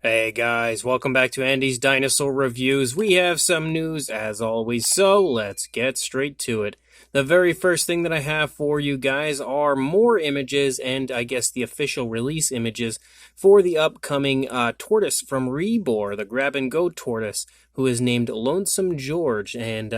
Hey guys, welcome back to Andy's Dinosaur Reviews. We have some news as always, so let's get straight to it. The very first thing that I have for you guys are more images and I guess the official release images for the upcoming tortoise from Rebor, the grab-and-go tortoise, who is named Lonesome George, and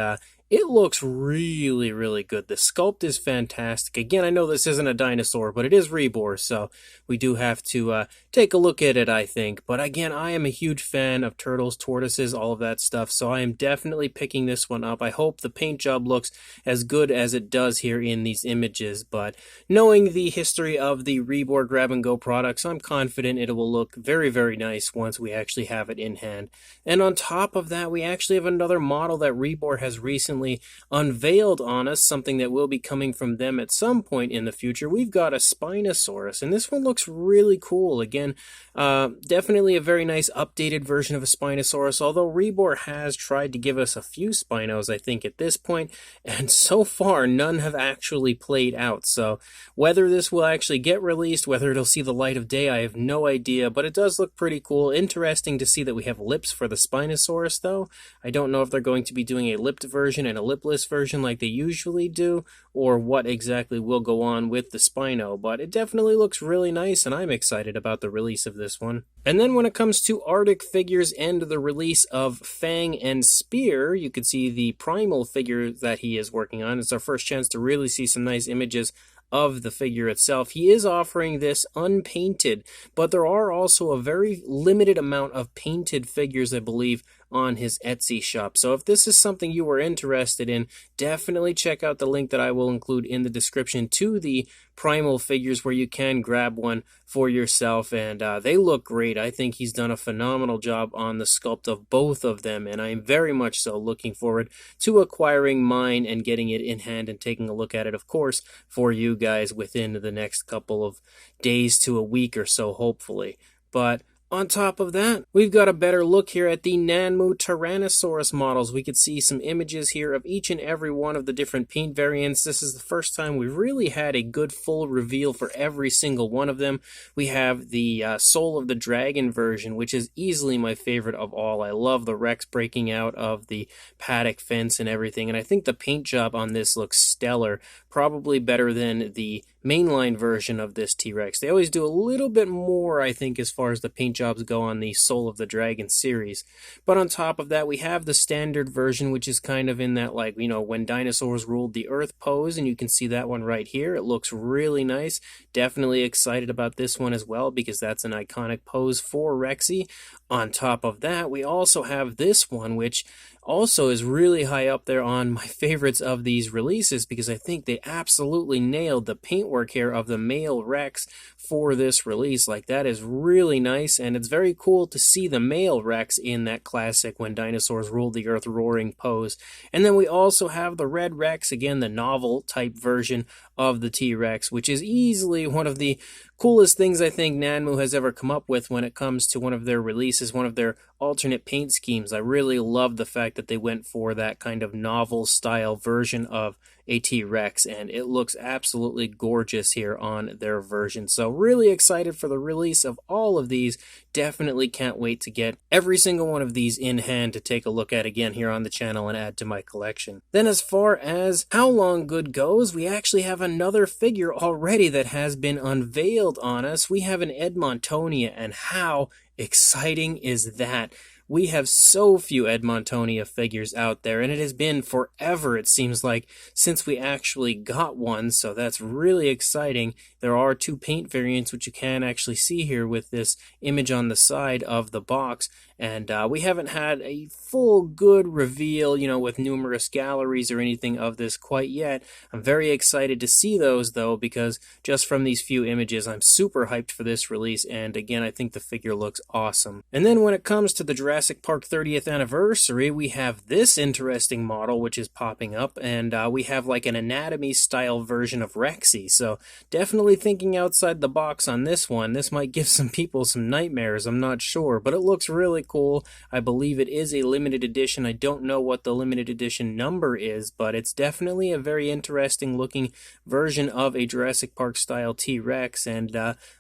it looks really, really good. The sculpt is fantastic. Again, I know this isn't a dinosaur, but it is Rebor, so we do have to take a look at it, I think. But again, I am a huge fan of turtles, tortoises, all of that stuff, so I am definitely picking this one up. I hope the paint job looks as good as it does here in these images, but knowing the history of the Rebor grab-and-go products, I'm confident it will look very, very nice once we actually have it in hand. And on top of that, we actually have another model that Rebor has recently unveiled on us, something that will be coming from them at some point in the future. We've got a Spinosaurus, and this one looks really cool. Again, definitely a very nice updated version of a Spinosaurus, although Rebor has tried to give us a few Spinos, I think, at this point, and so far none have actually played out. So whether this will actually get released, whether it'll see the light of day, I have no idea, but it does look pretty cool. Interesting to see that we have lips for the Spinosaurus, though. I don't know if they're going to be doing a lipped version and a lipless version like they usually do, or what exactly will go on with the Spino, but it definitely looks really nice, and I'm excited about the release of this one. And then when it comes to Artic figures and the release of Fang and Spear, you can see the Primal figure that he is working on. It's our first chance to really see some nice images of the figure itself. He is offering this unpainted, but there are also a very limited amount of painted figures, I believe, on his Etsy shop. So if this is something you are interested in, definitely check out the link that I will include in the description to the Primal figures where you can grab one for yourself, and they look great. I think he's done a phenomenal job on the sculpt of both of them, and I am very much so looking forward to acquiring mine and getting it in hand and taking a look at it, of course, for you guys within the next couple of days to a week or so, hopefully. But on top of that, we've got a better look here at the Nanmu Tyrannosaurus models. We could see some images here of each and every one of the different paint variants. This is the first time we've really had a good full reveal for every single one of them. We have the Soul of the Dragon version, which is easily my favorite of all. I love the Rex breaking out of the paddock fence and everything, and I think the paint job on this looks stellar, probably better than the mainline version of this T-Rex. They always do a little bit more, I think, as far as the paint jobs go on the Soul of the Dragon series. But on top of that, we have the standard version, which is kind of in that, like, you know, when dinosaurs ruled the earth pose, and you can see that one right here. It looks really nice. Definitely excited about this one as well, because that's an iconic pose for Rexy. On top of that, we also have this one, which also is really high up there on my favorites of these releases, because I think they absolutely nailed the paintwork here of the male Rex for this release. Like, that is really nice, and it's very cool to see the male Rex in that classic when dinosaurs ruled the earth roaring pose. And then we also have the red Rex, again, the novel type version of the T-Rex, which is easily one of the coolest things I think Nanmu has ever come up with when it comes to one of their releases, one of their alternate paint schemes. I really love the fact that they went for that kind of novel style version of a T-Rex, and it looks absolutely gorgeous here on their version. So really excited for the release of all of these. Definitely can't wait to get every single one of these in hand to take a look at again here on the channel and add to my collection. Then as far as Haolonggood goes, we actually have another figure already that has been unveiled on us. We have an Edmontonia, and how exciting is that? We have so few Edmontonia figures out there, and it has been forever, it seems like, since we actually got one, so that's really exciting. There are two paint variants, which you can actually see here with this image on the side of the box, and we haven't had a full good reveal, you know, with numerous galleries or anything of this quite yet. I'm very excited to see those, though, because just from these few images, I'm super hyped for this release, and again, I think the figure looks awesome. And then when it comes to the Jurassic Jurassic Park 30th anniversary, we have this interesting model which is popping up, and we have like an anatomy-style version of Rexy, so definitely thinking outside the box on this one. This might give some people some nightmares, I'm not sure, but it looks really cool. I believe it is a limited edition. I don't know what the limited edition number is, but it's definitely a very interesting looking version of a Jurassic Park style T-Rex, and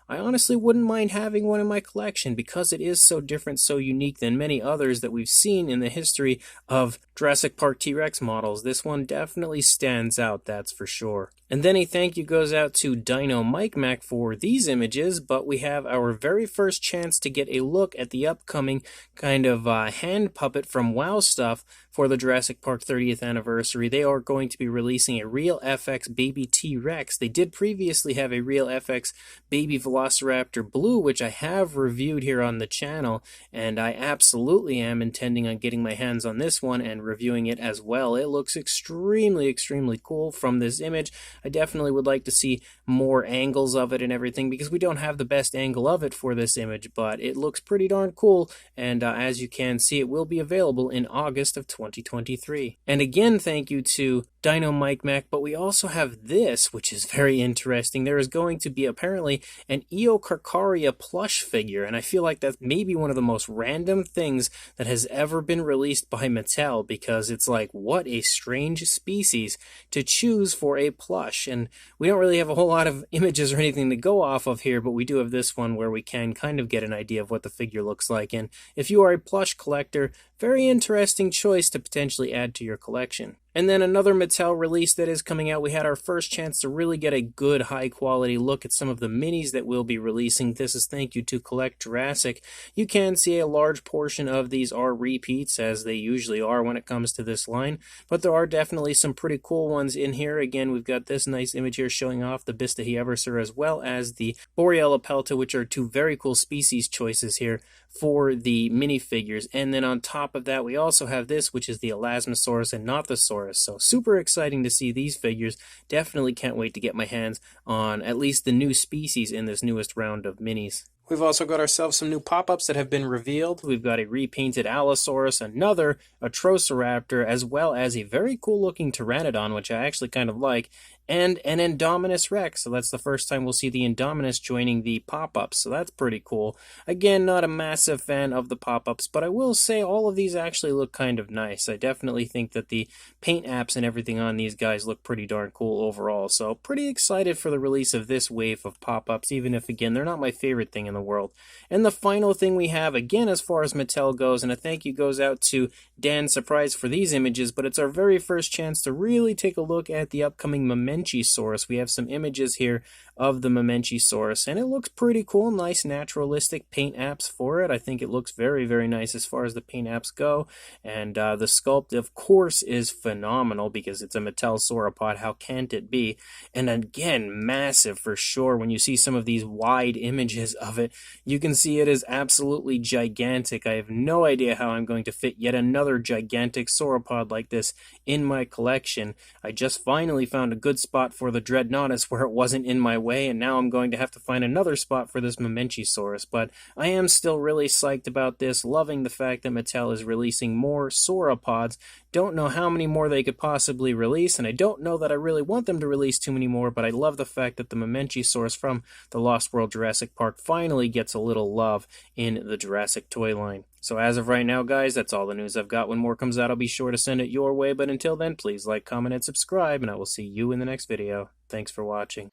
I honestly wouldn't mind having one in my collection because it is so different, so unique than many others that we've seen in the history of Jurassic Park T-Rex models. This one definitely stands out, that's for sure. And then a thank you goes out to Dino Mike Mac for these images, but we have our very first chance to get a look at the upcoming kind of hand puppet from WoW Stuff for the Jurassic Park 30th anniversary. They are going to be releasing a real FX baby T-Rex. They did previously have a real FX baby Velociraptor Blue, which I have reviewed here on the channel, and I absolutely am intending on getting my hands on this one and reviewing it as well. It looks extremely cool from this image. I definitely would like to see more angles of it and everything because we don't have the best angle of it for this image, but it looks pretty darn cool, and as you can see, it will be available in August of 2023. And again, thank you to Dino Mike Mac, but we also have this, which is very interesting. There is going to be apparently an Eocarcharia plush figure, and I feel like that's maybe one of the most random things that has ever been released by Mattel, because it's like, what a strange species to choose for a plush. And we don't really have a whole lot of images or anything to go off of here, but we do have this one where we can kind of get an idea of what the figure looks like. And if you are a plush collector, very interesting choice to potentially add to your collection. And then another Mattel release that is coming out, we had our first chance to really get a good high quality look at some of the minis that we'll be releasing. This is thank you to Collect Jurassic. You can see a large portion of these are repeats, as they usually are when it comes to this line, but there are definitely some pretty cool ones in here. Again, we've got this nice image here showing off the Bistaheavesur as well as the Boreala pelta, which are two very cool species choices here for the minifigures. And then on top of that, we also have this, which is the Elasmosaurus and Nothosaurus. So super exciting to see these figures. Definitely can't wait to get my hands on at least the new species in this newest round of minis. We've also got ourselves some new pop-ups that have been revealed. We've got a repainted Allosaurus, another Atrociraptor, as well as a very cool-looking Pteranodon, which I actually kind of like, and an Indominus Rex. So that's the first time we'll see the Indominus joining the pop-ups, so that's pretty cool. Again, not a massive fan of the pop-ups, but I will say all of these actually look kind of nice. I definitely think that the paint apps and everything on these guys look pretty darn cool overall, so pretty excited for the release of this wave of pop-ups, even if, again, they're not my favorite thing in the world. And the final thing we have, again, as far as Mattel goes, and a thank you goes out to Dan Surprise for these images, but it's our very first chance to really take a look at the upcoming Mamenchisaurus. We have some images here of the Mamenchisaurus, and it looks pretty cool. Nice naturalistic paint apps for it. I think it looks very nice as far as the paint apps go, and the sculpt, of course, is phenomenal because it's a Mattel sauropod. How can't it be? And again, massive for sure. When you see some of these wide images of it, you can see it is absolutely gigantic. I have no idea how I'm going to fit yet another gigantic sauropod like this in my collection. I just finally found a good spot for the Dreadnoughtus where it wasn't in my way, and now I'm going to have to find another spot for this Mamenchisaurus. But I am still really psyched about this, loving the fact that Mattel is releasing more sauropods. Don't know how many more they could possibly release, and I don't know that I really want them to release too many more, but I love the fact that the Mamenchisaurus from the Lost World Jurassic Park finally gets a little love in the Jurassic toy line. So as of right now, guys, that's all the news I've got. When more comes out, I'll be sure to send it your way, but until then, please like, comment, and subscribe, and I will see you in the next video. Thanks for watching.